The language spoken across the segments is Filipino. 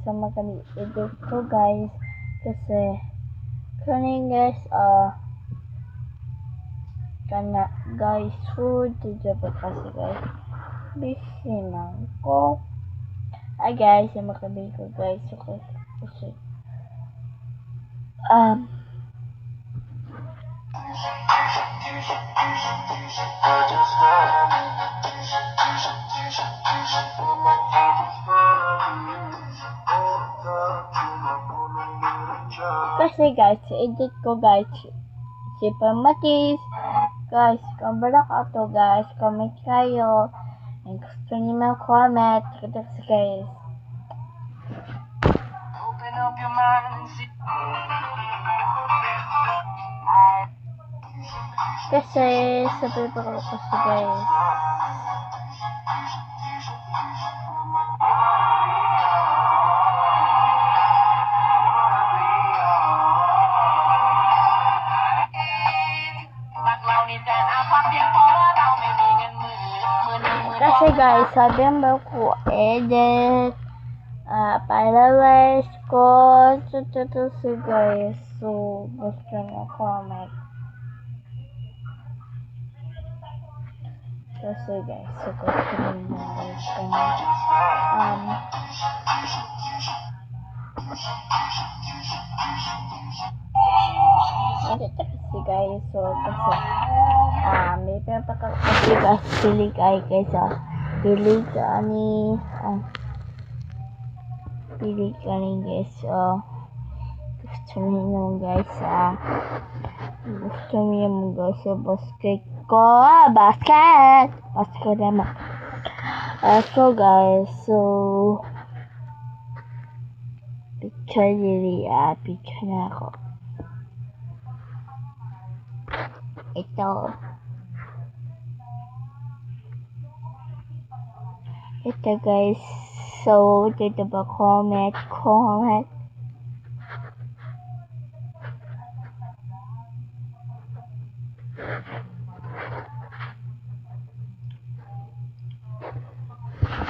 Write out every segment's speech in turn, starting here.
sama kami edit ko guys. Kasi kanin guys kana guys food dito pa kasi guys. Busy man ko. Ay guys, sama kami ko guys. Okay. Kasi guys, edit ko guys si Pamatis. Guys, kung balak ato guys, comment kayo. And gusto niyo mag-comment. Kita guys. Open up your mind and see. Kasi sabi pa ko kasi guys. Kasi guys, sabi mo ko edit palabas ko tututu si guys. So, gusto niyo comment. Kasi guys, so gusto niyo guys. Edit kasi guys. So, kasi may pinapakakasi guys. Pili kayo guys. Pili ka ni guys. Gusto niyo guys. Gusto niyo guys sa basket ko. Basket naman. So guys. So picture na ako. Ito guys. So dito ba comment.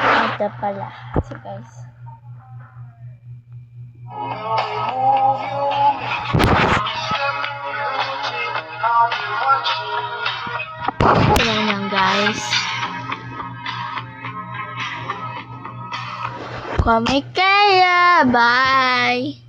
Ito pala. So guys. Ayan lang guys. Comment kayo. Bye.